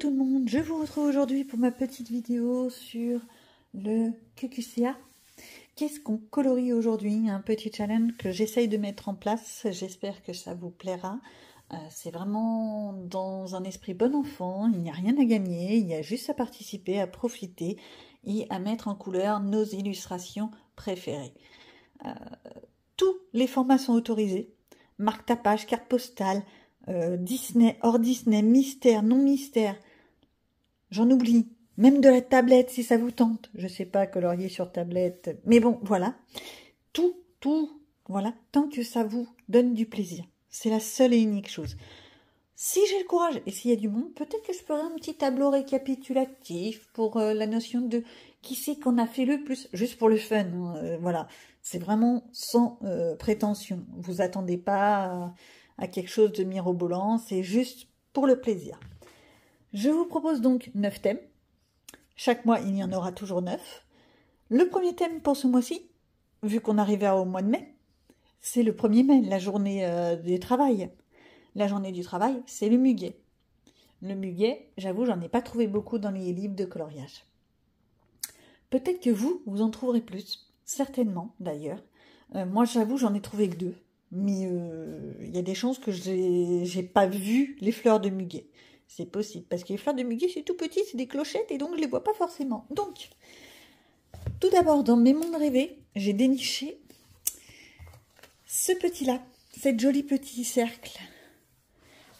tout le monde, je vous retrouve aujourd'hui pour ma petite vidéo sur le Cucusia. Qu'est-ce qu'on colorie aujourd'hui? Un petit challenge que j'essaye de mettre en place, j'espère que ça vous plaira. C'est vraiment dans un esprit bon enfant, il n'y a rien à gagner, il y a juste à participer, à profiter et à mettre en couleur nos illustrations préférées. Tous les formats sont autorisés, marque tapage, carte postale, Disney, hors Disney, mystère, non mystère, j'en oublie, même de la tablette si ça vous tente, je sais pas colorier sur tablette, mais bon, voilà, tout, voilà, tant que ça vous donne du plaisir, c'est la seule et unique chose. Si j'ai le courage, et s'il y a du monde, peut-être que je ferai un petit tableau récapitulatif pour la notion de qui c'est qu'on a fait le plus, juste pour le fun, hein, voilà, c'est vraiment sans prétention, vous attendez pas à quelque chose de mirobolant, c'est juste pour le plaisir. Je vous propose donc 9 thèmes. Chaque mois, il y en aura toujours 9. Le premier thème pour ce mois-ci, vu qu'on arrive au mois de mai, c'est le 1er mai, la journée du travail. La journée du travail, c'est le muguet. Le muguet, j'avoue, j'en ai pas trouvé beaucoup dans les livres de coloriage. Peut-être que vous en trouverez plus. Certainement, d'ailleurs. Moi, j'avoue, j'en ai trouvé que 2. Mais il y a des chances que j'ai pas vu les fleurs de muguet. C'est possible, parce que les fleurs de muguet, c'est tout petit, c'est des clochettes, et donc je les vois pas forcément. Donc, tout d'abord, dans mes mondes rêvés, j'ai déniché ce petit-là, cette jolie petit cercle,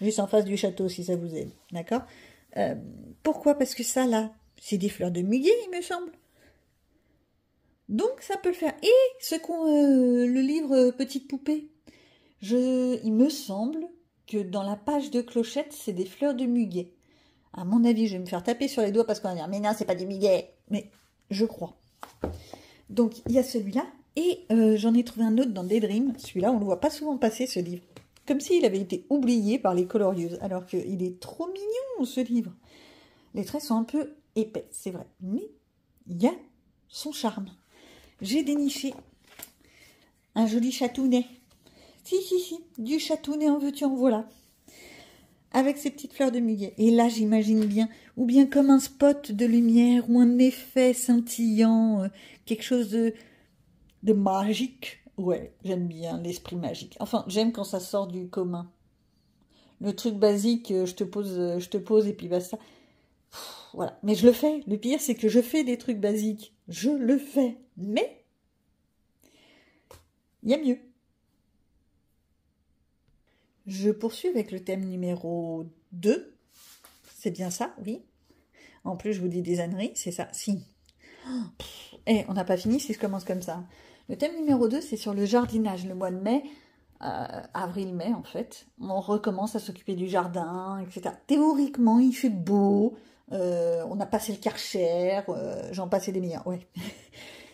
juste en face du château, si ça vous aide, d'accord? Pourquoi? Parce que ça, là, c'est des fleurs de muguet, il me semble. Donc, ça peut le faire. Et ce qu'ont le livre Petite Poupée, il me semble que dans la page de clochette, c'est des fleurs de muguet. À mon avis, je vais me faire taper sur les doigts parce qu'on va dire, mais non, c'est pas des muguets. Mais je crois. Donc, il y a celui-là. Et j'en ai trouvé un autre dans Daydream. Celui-là, on ne le voit pas souvent passer, ce livre. Comme s'il avait été oublié par les colorieuses. Alors qu'il est trop mignon, ce livre. Les traits sont un peu épais, c'est vrai. Mais il y a son charme. J'ai déniché un joli chatounet. Si, du chatounet en veux-tu en voilà. Avec ces petites fleurs de muguet. Et là, j'imagine bien, ou bien comme un spot de lumière, ou un effet scintillant, quelque chose de magique. Ouais, j'aime bien l'esprit magique. Enfin, j'aime quand ça sort du commun. Le truc basique, je te pose et puis basta. Voilà, mais je le fais. Le pire, c'est que je fais des trucs basiques. Je le fais. Mais, il y a mieux. Je poursuis avec le thème numéro 2. C'est bien ça, oui. En plus, je vous dis des âneries, c'est ça. Si. On n'a pas fini si je commence comme ça. Le thème numéro 2, c'est sur le jardinage. Le mois de mai, avril-mai en fait, on recommence à s'occuper du jardin, etc. Théoriquement, il fait beau. On a passé le Karcher, j'en passais des meilleurs, ouais.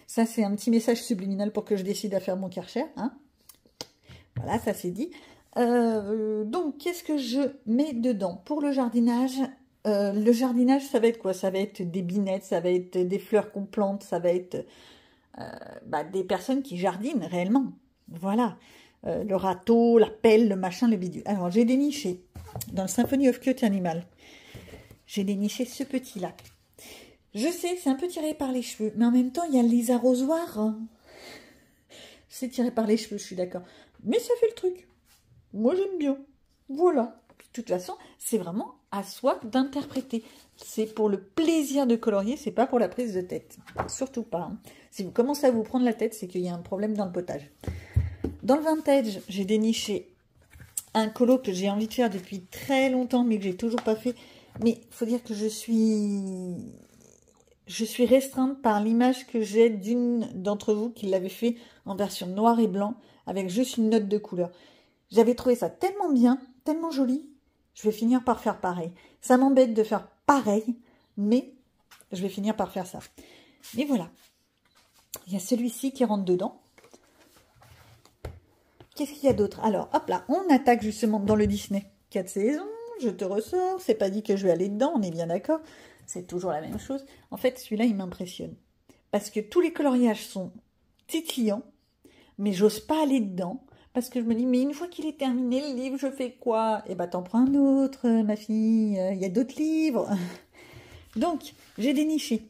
Ça, c'est un petit message subliminal pour que je décide à faire mon Karcher, hein. Voilà, ça c'est dit. Donc, qu'est-ce que je mets dedans? Pour le jardinage, ça va être quoi? Ça va être des binettes, ça va être des fleurs qu'on plante, ça va être des personnes qui jardinent réellement. Voilà. Le râteau, la pelle, le machin, le bidule. Alors, j'ai déniché, dans le Symphony of Cute Animal, j'ai déniché ce petit-là. Je sais, c'est un peu tiré par les cheveux, mais en même temps, il y a les arrosoirs. C'est tiré par les cheveux, je suis d'accord. Mais ça fait le truc. Moi, j'aime bien. Voilà. De toute façon, c'est vraiment à soi d'interpréter. C'est pour le plaisir de colorier, c'est pas pour la prise de tête. Surtout pas. Hein. Si vous commencez à vous prendre la tête, c'est qu'il y a un problème dans le potage. Dans le vintage, j'ai déniché un colo que j'ai envie de faire depuis très longtemps, mais que j'ai toujours pas fait. Mais il faut dire que je suis restreinte par l'image que j'ai d'une d'entre vous qui l'avait fait en version noir et blanc, avec juste une note de couleur. J'avais trouvé ça tellement bien, tellement joli, je vais finir par faire pareil. Ça m'embête de faire pareil, mais je vais finir par faire ça. Mais voilà. Il y a celui-ci qui rentre dedans. Qu'est-ce qu'il y a d'autre? Alors, hop là, on attaque justement dans le Disney. 4 saisons, je te ressors. C'est pas dit que je vais aller dedans, on est bien d'accord. C'est toujours la même chose. En fait, celui-là, il m'impressionne. Parce que tous les coloriages sont titillants, mais j'ose pas aller dedans. Parce que je me dis, mais une fois qu'il est terminé le livre, je fais quoi? Eh ben, t'en prends un autre, ma fille. Il y a d'autres livres. Donc, j'ai déniché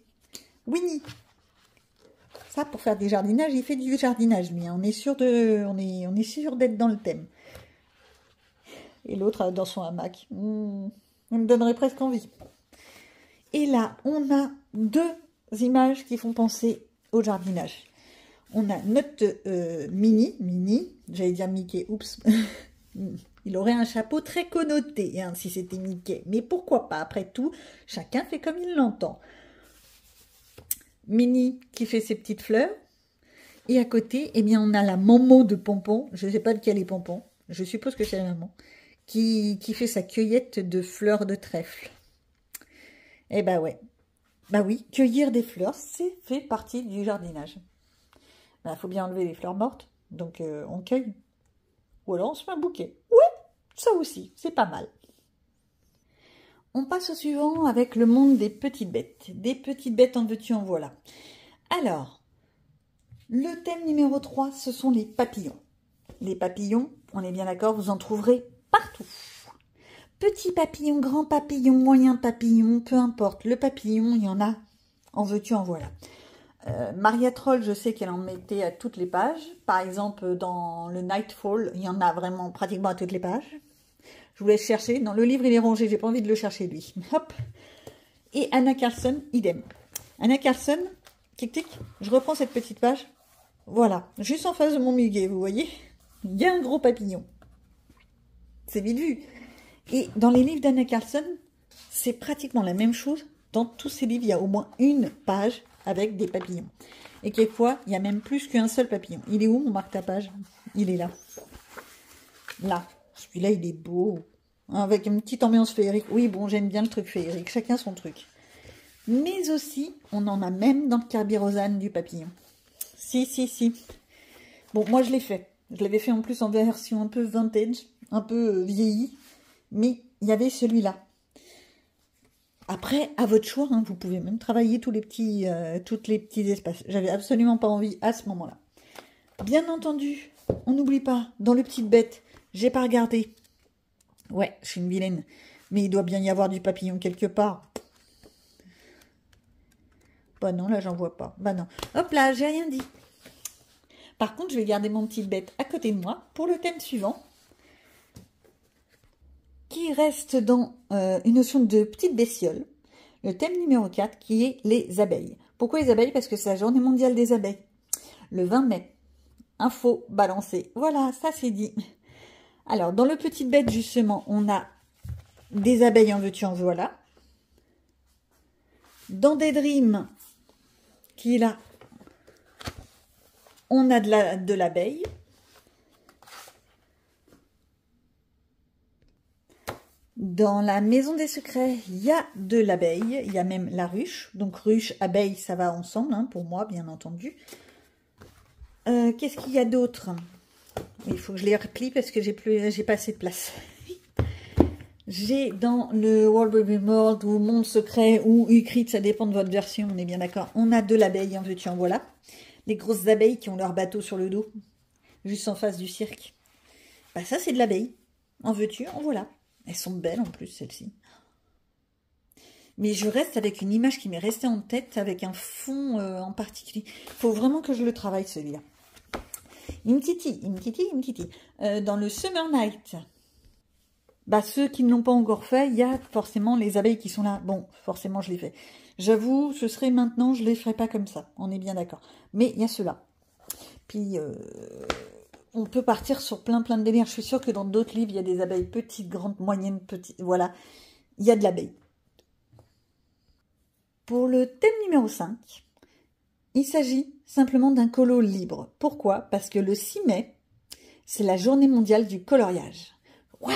Winnie. Ça, pour faire des jardinages, il fait du jardinage, lui. On est sûr on est sûr d'être dans le thème. Et l'autre dans son hamac. Ça me donnerait presque envie. Et là, on a deux images qui font penser au jardinage. On a notre Minnie, j'allais dire Mickey, oups. Il aurait un chapeau très connoté, hein, si c'était Mickey. Mais pourquoi pas? Après tout, chacun fait comme il l'entend. Minnie qui fait ses petites fleurs. Et à côté, eh bien, on a la maman de Pompon. Je ne sais pas de quel est Pompon. Je suppose que c'est la maman. Qui fait sa cueillette de fleurs de trèfle. Eh ben ouais. Bah oui, cueillir des fleurs, c'est fait partie du jardinage. Il faut bien enlever les fleurs mortes. Donc on cueille. Ou alors on se fait un bouquet. Ouais, ça aussi, c'est pas mal. On passe au suivant avec le monde des petites bêtes. Des petites bêtes en veux-tu, en voilà. Alors, le thème numéro 3, ce sont les papillons. Les papillons, on est bien d'accord, vous en trouverez partout. Petits papillons, grands papillons, moyens papillons, peu importe. Le papillon, il y en a, en veux-tu, en voilà. Maria Troll, je sais qu'elle en mettait à toutes les pages. Par exemple, dans le Nightfall, il y en a vraiment pratiquement à toutes les pages. Je vous laisse chercher. Dans le livre, il est rangé. J'ai pas envie de le chercher, lui. Hop. Et Anna Carlson, idem. Anna Carlson, tic-tic, je reprends cette petite page. Voilà, juste en face de mon muguet, vous voyez. Il y a un gros papillon. C'est vite vu. Et dans les livres d'Anna Carlson, c'est pratiquement la même chose. Dans tous ces livres, il y a au moins une page avec des papillons. Et quelquefois, il y a même plus qu'un seul papillon. Il est où mon marque-tapage? Il est là. Là. Celui-là, il est beau. Avec une petite ambiance féerique. Oui, bon, j'aime bien le truc féerique. Chacun son truc. Mais aussi, on en a même dans le Carbirosane du papillon. Si. Bon, moi, je l'ai fait. Je l'avais fait en plus en version un peu vintage, un peu vieillie. Mais il y avait celui-là. Après, à votre choix, hein, vous pouvez même travailler tous les petits espaces. J'avais absolument pas envie à ce moment-là. Bien entendu, on n'oublie pas, dans les petites bêtes, j'ai pas regardé. Ouais, je suis une vilaine. Mais il doit bien y avoir du papillon quelque part. Bah non, là, j'en vois pas. Bah non. Hop là, j'ai rien dit. Par contre, je vais garder mon petite bête à côté de moi pour le thème suivant. Qui reste dans une notion de petite bestiole. Le thème numéro 4 qui est les abeilles. Pourquoi les abeilles? Parce que c'est la journée mondiale des abeilles. Le 20 mai. Info balancée. Voilà, ça c'est dit. Alors, dans le petite bête, justement, on a des abeilles en veux-tu, en voilà. Dans des dreams, qui est là, on a de l'abeille. Dans la maison des secrets, il y a de l'abeille, il y a même la ruche. Donc ruche, abeille, ça va ensemble, hein, pour moi, bien entendu. Qu'est-ce qu'il y a d'autre? Il faut que je les replie parce que j'ai pas assez de place. J'ai dans le World Within World ou Monde Secret ou Ucrit, ça dépend de votre version, on est bien d'accord. On a de l'abeille, en veux-tu, en voilà. Les grosses abeilles qui ont leur bateau sur le dos, juste en face du cirque. Bah ça, c'est de l'abeille. En veux-tu, en voilà. Elles sont belles en plus, celles-ci. Mais je reste avec une image qui m'est restée en tête, avec un fond en particulier. Il faut vraiment que je le travaille, celui-là. Il me titille. Dans le Summer Night, bah, ceux qui ne l'ont pas encore fait, il y a forcément les abeilles qui sont là. Bon, forcément, je l'ai fait. J'avoue, ce serait maintenant, je ne les ferai pas comme ça. On est bien d'accord. Mais il y a ceux-là. Puis... on peut partir sur plein de délires. Je suis sûre que dans d'autres livres, il y a des abeilles petites, grandes, moyennes, petites. Voilà, il y a de l'abeille. Pour le thème numéro 5, il s'agit simplement d'un colo libre. Pourquoi? Parce que le 6 mai, c'est la journée mondiale du coloriage. Ouais.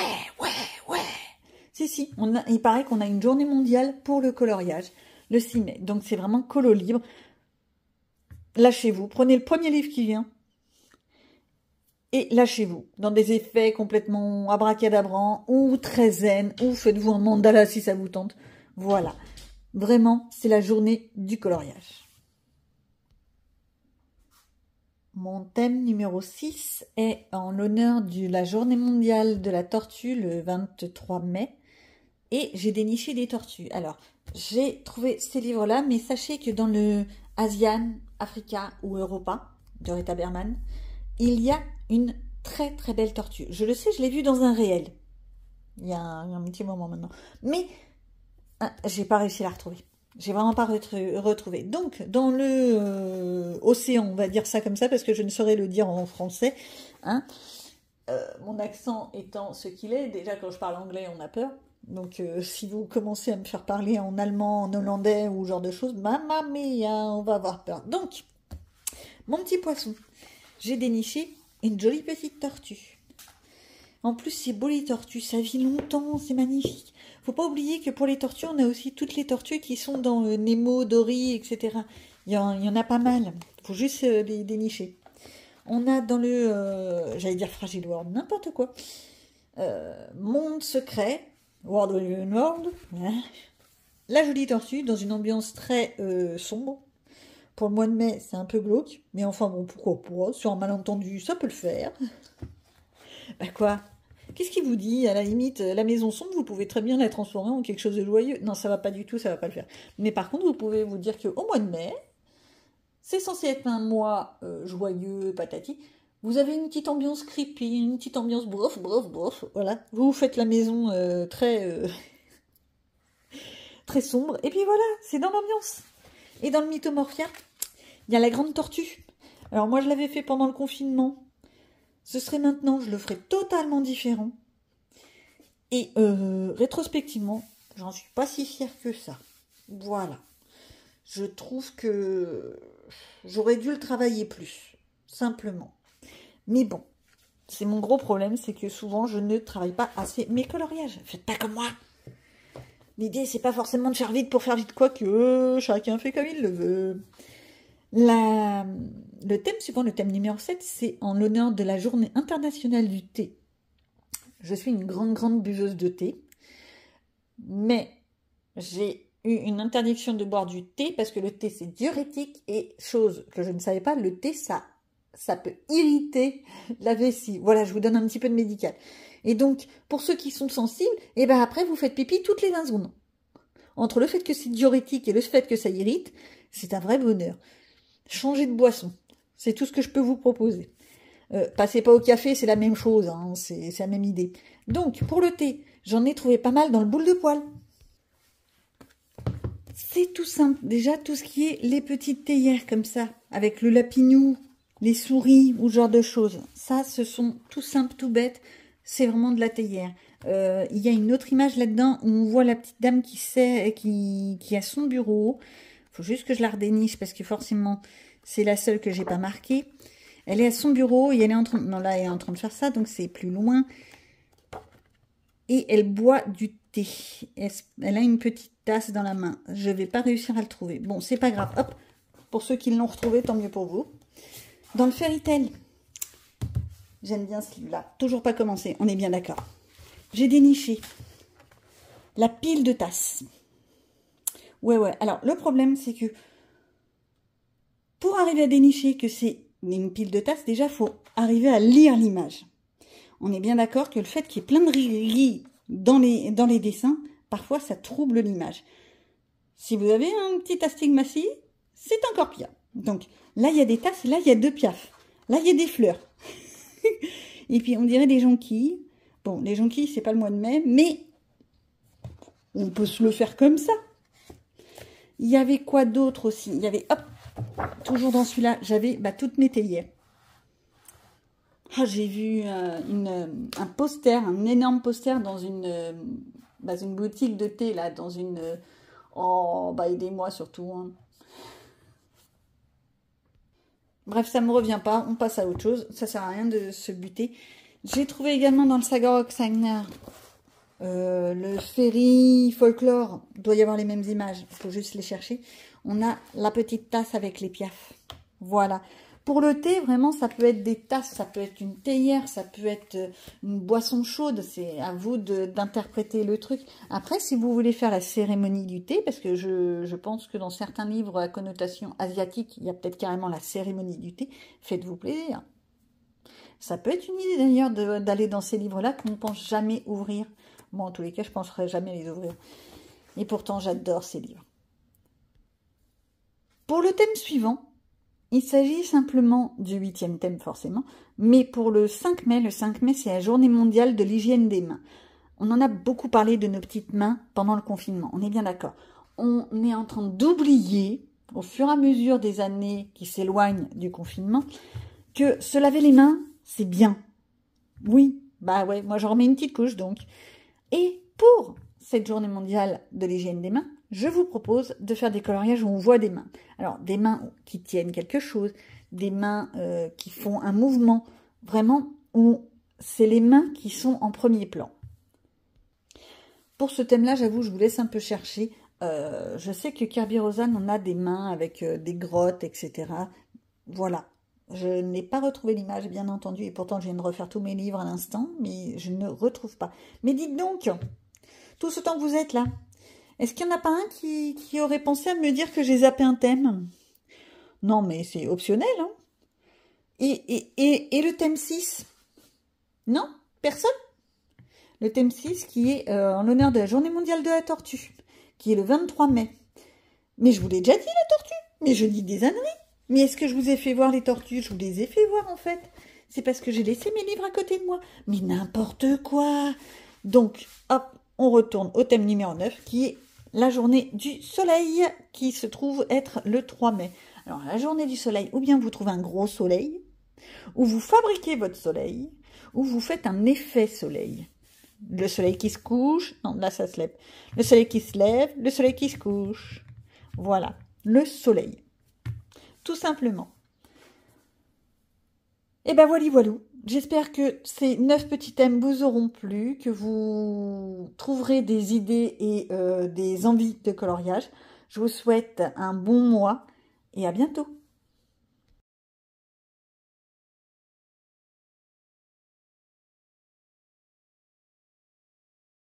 Si, il paraît qu'on a une journée mondiale pour le coloriage, le 6 mai. Donc c'est vraiment colo libre. Lâchez-vous, prenez le premier livre qui vient. Et lâchez-vous dans des effets complètement abracadabrants ou très zen, ou faites-vous un mandala si ça vous tente. Voilà. Vraiment, c'est la journée du coloriage. Mon thème numéro 6 est en l'honneur de la journée mondiale de la tortue le 23 mai. Et j'ai déniché des tortues. Alors, j'ai trouvé ces livres-là, mais sachez que dans le Asian, Africa ou Europa, de Rita Berman, il y a une très très belle tortue. Je le sais, je l'ai vue dans un réel. Il y a un petit moment maintenant. Mais, j'ai pas réussi à la retrouver. J'ai vraiment pas retrouvé. Donc, dans le océan, on va dire ça comme ça, parce que je ne saurais le dire en français. Hein, mon accent étant ce qu'il est, déjà quand je parle anglais, on a peur. Donc, si vous commencez à me faire parler en allemand, en hollandais ou ce genre de choses, mamma mia, on va avoir peur. Donc, mon petit poisson, j'ai déniché une jolie petite tortue. En plus, c'est beau les tortues, ça vit longtemps, c'est magnifique. Faut pas oublier que pour les tortues, on a aussi toutes les tortues qui sont dans Nemo, Dory, etc. Il y en a pas mal. Faut juste les dénicher. On a dans le, j'allais dire Fragile World, n'importe quoi. Monde secret, World Within World. Hein. La jolie tortue dans une ambiance très sombre. Pour le mois de mai, c'est un peu glauque. Mais enfin bon, pourquoi pas. Sur un malentendu, ça peut le faire. Bah quoi? Qu'est-ce qui vous dit? À la limite, la maison sombre, vous pouvez très bien la transformer en quelque chose de joyeux. Non, ça va pas du tout, ça va pas le faire. Mais par contre, vous pouvez vous dire qu'au mois de mai, c'est censé être un mois joyeux, patati. Vous avez une petite ambiance creepy, une petite ambiance brof, voilà. Vous faites la maison très sombre. Et puis voilà, c'est dans l'ambiance. Et dans le Mythomorphia, il y a la grande tortue. Alors moi, je l'avais fait pendant le confinement. Ce serait maintenant, je le ferais totalement différent. Et rétrospectivement, j'en suis pas si fière que ça. Voilà. Je trouve que j'aurais dû le travailler plus, simplement. Mais bon, c'est mon gros problème, c'est que souvent, je ne travaille pas assez mes coloriages. Faites pas comme moi. L'idée, c'est pas forcément de faire vite pour faire vite, quoique chacun fait comme il le veut. Le thème suivant, le thème numéro 7, c'est en l'honneur de la journée internationale du thé. Je suis une grande buveuse de thé, mais j'ai eu une interdiction de boire du thé parce que le thé c'est diurétique et chose que je ne savais pas, le thé ça peut irriter la vessie. Voilà, je vous donne un petit peu de médical. Et donc, pour ceux qui sont sensibles, et ben après vous faites pipi toutes les 20 secondes. Entre le fait que c'est diurétique et le fait que ça irrite, c'est un vrai bonheur. Changez de boisson, c'est tout ce que je peux vous proposer. Passez pas au café, c'est la même chose, hein, c'est la même idée. Donc, pour le thé, j'en ai trouvé pas mal dans le boule de poêle. C'est tout simple. Déjà, tout ce qui est les petites théières comme ça, avec le lapinou, les souris ou ce genre de choses. Ça, ce sont tout simple, tout bête. C'est vraiment de la théière. Il y a une autre image là-dedans où on voit la petite dame qui a son bureau. Il faut juste que je la redéniche parce que forcément, c'est la seule que j'ai pas marquée. Elle est à son bureau et elle est en train... Non, là, elle est en train de faire ça, donc c'est plus loin. Et elle boit du thé. Elle a une petite tasse dans la main. Je vais pas réussir à le trouver. Bon, c'est pas grave. Hop, pour ceux qui l'ont retrouvé, tant mieux pour vous. Dans le Fairy Tail, j'aime bien ce livre-là. Toujours pas commencé, on est bien d'accord. J'ai déniché la pile de tasses. Ouais. Alors, le problème, c'est que pour arriver à dénicher que c'est une pile de tasses, déjà, il faut arriver à lire l'image. On est bien d'accord que le fait qu'il y ait plein de riz dans les dessins, parfois, ça trouble l'image. Si vous avez un petit astigmatie, c'est encore pire. Donc, là, il y a des tasses, là, il y a 2 piafs. Là, il y a des fleurs. Et puis, on dirait des jonquilles. Bon, les jonquilles, c'est pas le mois de mai, mais on peut se le faire comme ça. Il y avait quoi d'autre aussi? Il y avait, hop, toujours dans celui-là, j'avais toutes mes théières. Ah, j'ai vu un poster, un énorme poster dans une boutique de thé, là, dans une... oh, aidez-moi surtout. Hein. Bref, ça me revient pas, on passe à autre chose, ça sert à rien de se buter. J'ai trouvé également dans le Saga Roxana le Fairy Folklore, il doit y avoir les mêmes images, il faut juste les chercher. On a la petite tasse avec les piafs. Voilà. Pour le thé, vraiment, ça peut être des tasses, ça peut être une théière, ça peut être une boisson chaude. C'est à vous d'interpréter le truc. Après, si vous voulez faire la cérémonie du thé, parce que je pense que dans certains livres à connotation asiatique, il y a peut-être carrément la cérémonie du thé, faites-vous plaisir. Ça peut être une idée d'ailleurs d'aller dans ces livres-là qu'on ne pense jamais ouvrir. Moi, en tous les cas, je ne penserais jamais les ouvrir. Et pourtant, j'adore ces livres. Pour le thème suivant, il s'agit simplement du 8e thème forcément, mais pour le 5 mai, c'est la journée mondiale de l'hygiène des mains. On en a beaucoup parlé de nos petites mains pendant le confinement, on est bien d'accord. On est en train d'oublier, au fur et à mesure des années qui s'éloignent du confinement, que se laver les mains, c'est bien. Oui, bah ouais, moi j'en remets une petite couche donc. Et pour cette journée mondiale de l'hygiène des mains, je vous propose de faire des coloriages où on voit des mains. Alors, des mains qui tiennent quelque chose, des mains qui font un mouvement, vraiment, où c'est les mains qui sont en premier plan. Pour ce thème-là, j'avoue, je vous laisse un peu chercher. Je sais que Kirby Rosan, on a des mains avec des grottes, etc. Voilà. Je n'ai pas retrouvé l'image, bien entendu, et pourtant je viens de refaire tous mes livres à l'instant, mais je ne retrouve pas. Mais dites donc, tout ce temps que vous êtes là, est-ce qu'il n'y en a pas un qui aurait pensé à me dire que j'ai zappé un thème? Non, mais c'est optionnel, hein. Et le thème 6? Non? Personne? Le thème 6 qui est en l'honneur de la Journée mondiale de la tortue, qui est le 23 mai. Mais je vous l'ai déjà dit, la tortue. Mais je dis des âneries. Mais est-ce que je vous ai fait voir les tortues? Je vous les ai fait voir, en fait. C'est parce que j'ai laissé mes livres à côté de moi. Mais n'importe quoi. Donc, hop, on retourne au thème numéro 9, qui est la journée du soleil, qui se trouve être le 3 mai. Alors, la journée du soleil, ou bien vous trouvez un gros soleil, ou vous fabriquez votre soleil, ou vous faites un effet soleil. Le soleil qui se couche, non, là ça se lève. Le soleil qui se lève, le soleil qui se couche. Voilà, le soleil. Tout simplement. Et ben voilà. J'espère que ces 9 petits thèmes vous auront plu, que vous trouverez des idées et des envies de coloriage. Je vous souhaite un bon mois et à bientôt.